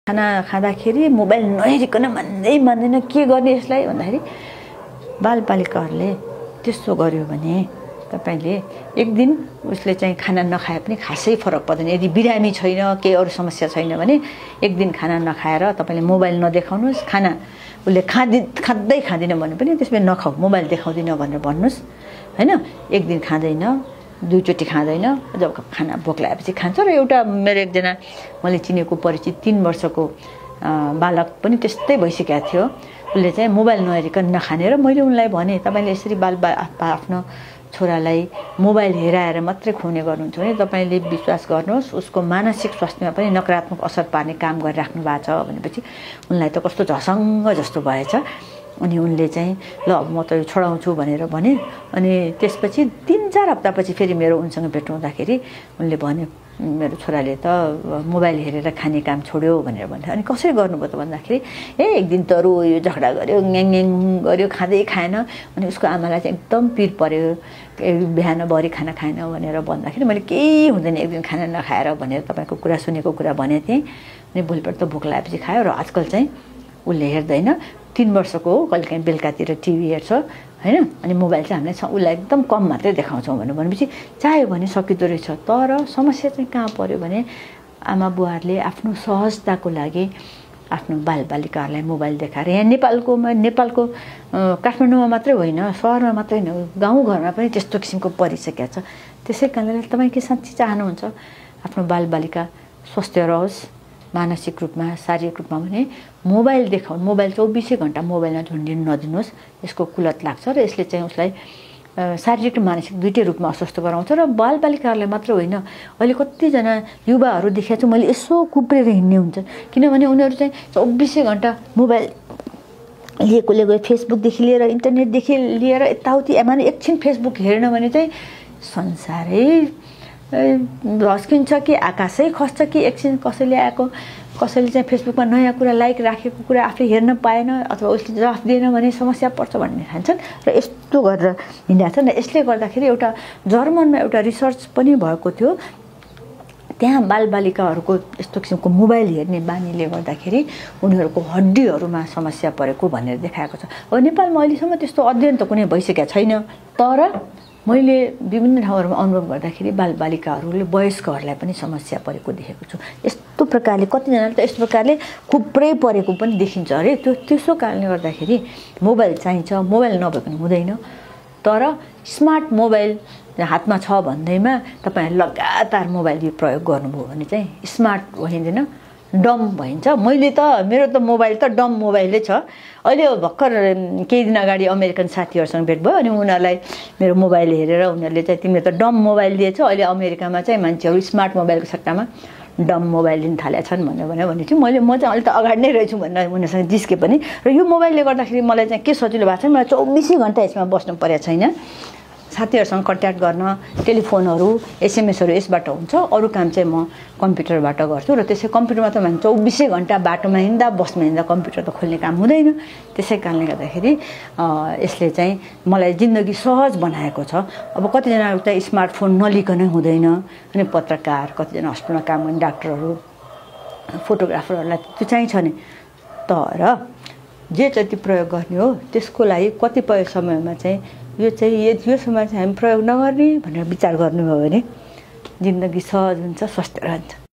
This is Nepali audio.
खाना खाँदाखेरि मोबाइल नहेरिकन मान्दैन के गर्ने यसलाई भन्दाखेरि बालबालिकाहरूले त्यस्तो गर्यो भने तपाईले एक दिन उसले चाहिँ खाना नखाए पनि खासै फरक पर्दैन। यदि बिरामी छैन केही अरु समस्या छैन भने एक दिन खाना नखाएर तपाईले मोबाइल नदेखाउनुस्, खाना उसले खाँदैन भने पनि त्यसमै नखाऊ, मोबाइल देखाउँदिन भनेर भन्नुस् हैन। एक दिन खाँदैन, दुईचोटी खाँदैन, जब खाना भोक लागेपछि खान्छ। र एउटा मेरो एकजना मैले चिनेको परिचित 3 वर्षको बालक पनि त्यस्तै भइसकेको थियो। उसले चाहिँ मोबाइल नहेरिकन नखाने र मैले उनलाई भने तपाईले यसरी आफ्नो छोरालाई मोबाइल हेराएर मात्रै खुवाउने गर्नुहुन्छ भने तपाईले विश्वास गर्नुहोस् उसको मानसिक स्वास्थ्यमा पनि नकारात्मक असर पार्ने काम गरिराख्नु भएको छ भनेपछि उनलाई त कस्तो झसङ्ग जस्तो भएछ। अनि उनले चाहिँ ल अब म त छोडाउँछु भनेर भने। अनि त्यसपछि 3-4 हप्तापछि फेरि मेरो उनसँग भेट हुँदाखेरि उनले भने मेरो छोराले त मोबाइल हेरेर खाने काम छोड्यो भनेर भन्थे। अनि कसरी गर्नुभयो त भन्दाखेरि एक दिन त रोयो, झगडा गर्यो, ङ्याङ गर्यो, खाँदै खाएन। अनि उसको आमालाई चाहिँ एकदम पिर पर्यो, बिहानभरि खाना खाएन भनेर भन्दाखेरि मैले केही हुँदैन एक दिन खाना नखाएर भनेर तपाईको कुरा सुनेको कुरा भने थिएँ। अनि भोलिपल्ट त भोक लागेपछि खायो र आजकल चाहिँ उसले हेर्दैन। 3 वर्षको हो, कहिलेकाहीँ बेलुकातिर टिभी हेर्छ हैन। अनि मोबाइल चाहिँ हामीले उसलाई एकदम कम मात्रै देखाउँछौँ भनेपछि चाह्यो भने सकिँदो रहेछ। तर समस्या चाहिँ कहाँ पर्यो भने आमा बुवाहरूले आफ्नो सहजताको लागि आफ्नो बालबालिकाहरूलाई मोबाइल देखाएर यहाँ नेपालको काठमाडौँमा मात्रै होइन, सहरमा मात्रै होइन, गाउँघरमा पनि त्यस्तो किसिमको परिसकेको छ। त्यसै कारणले तपाईँ के साँच्चै चाहनुहुन्छ आफ्नो बालबालिका स्वस्थ रहोस् मानसिक रूपमा, शारीरिक रूपमा भने मोबाइल देखाउनु, मोबाइल 24 घण्टा मोबाइलमा झुन्डिनु नदिनुहोस्। यसको कुलत लाग्छ र यसले चाहिँ उसलाई शारीरिक र मानसिक दुईटै रूपमा अस्वस्थ गराउँछ। र बालबालिकाहरूलाई मात्र होइन, अहिले कतिजना युवाहरू देखेको छु मैले यसो कुप्रेर हिँड्ने हुन्छ। किनभने उनीहरू चाहिँ 24 घण्टा मोबाइल लिएकोले गयो, फेसबुकदेखि लिएर इन्टरनेटदेखि लिएर यताउति माने एकछिन फेसबुक हेर्न भने चाहिँ संसारै झस्किन्छ कि आकाशै खस्छ कि एकछिन कसैले चाहिँ फेसबुकमा नयाँ कुरा लाइक राखेको कुरा आफै हेर्न पाएन अथवा उसले जवाफ दिएन भने समस्या पर्छ भन्ने ठान्छन् र यस्तो गरेर हिँडेका छन्। र यसले गर्दाखेरि एउटा जर्मनमा एउटा रिसर्च पनि भएको थियो। त्यहाँ बालबालिकाहरूको यस्तो किसिमको मोबाइल हेर्ने बानीले गर्दाखेरि उनीहरूको हड्डीहरूमा समस्या परेको भनेर देखाएको छ। अब नेपालमा अहिलेसम्म त्यस्तो अध्ययन त कुनै भइसकेको छैन। तर मैले विभिन्न ठाउँहरूमा अनुभव गर्दाखेरि बालबालिकाहरूले वयस्कहरूलाई पनि समस्या परेको देखेको छु। यस्तो प्रकारले कतिजनाले त यस्तो प्रकारले खुप्रै परेको पनि देखिन्छ अरे। त्यसो कारणले गर्दाखेरि मोबाइल चाहिन्छ, मोबाइल नभएको हुँदैन। तर स्मार्ट मोबाइल हातमा छ भन्दैमा तपाईँ लगातार मोबाइल प्रयोग गर्नुभयो भने चाहिँ स्मार्ट भइँदैन, डम भइन्छ। मैले त मेरो त मोबाइल त डम मोबाइलै छ। अहिले भर्खर केही दिन अगाडि अमेरिकन साथीहरूसँग भेट भयो। अनि उनीहरूलाई मेरो मोबाइल हेरेर उनीहरूले चाहिँ तिमीले त डम मोबाइल दिएछ, अहिले अमेरिकामा चाहिँ मान्छेहरू स्मार्ट मोबाइलको सट्टामा डम मोबाइल लिन थालेका छन् भने चाहिँ म चाहिँ अहिले त अगाडि नै रहेछु भनेर उनीहरूसँग जिस्के पनि। र यो मोबाइलले गर्दाखेरि मलाई चाहिँ के सजिलो भएको छ, मलाई 24 घण्टा यसमा बस्नु परेको छैन। साथीहरूसँग कन्ट्याक्ट गर्न टेलिफोनहरू एसएमएसहरू यसबाट हुन्छ। अरू काम चाहिँ म कम्प्युटरबाट गर्छु। र त्यसै कम्प्युटरमा त हामी 24 घण्टा बाटोमा हिँड्दा बसमा हिँड्दा कम्प्युटर त खोल्ने काम हुँदैन। त्यसै कारणले गर्दाखेरि यसले चाहिँ मलाई जिन्दगी सहज बनाएको छ। अब कतिजना उता स्मार्टफोन नलिकनै हुँदैन। अनि पत्रकार, कतिजना हस्पिटलमा काम गर्ने डाक्टरहरू, फोटोग्राफरहरूलाई त्यो चाहिन्छ नि। तर जे जति प्रयोग गर्ने हो त्यसको लागि कतिपय समयमा चाहिँ यो समय चाहिँ हामी प्रयोग नगर्ने भनेर विचार गर्नुभयो भने जिन्दगी सहज हुन्छ, स्वस्थ रहन्छ।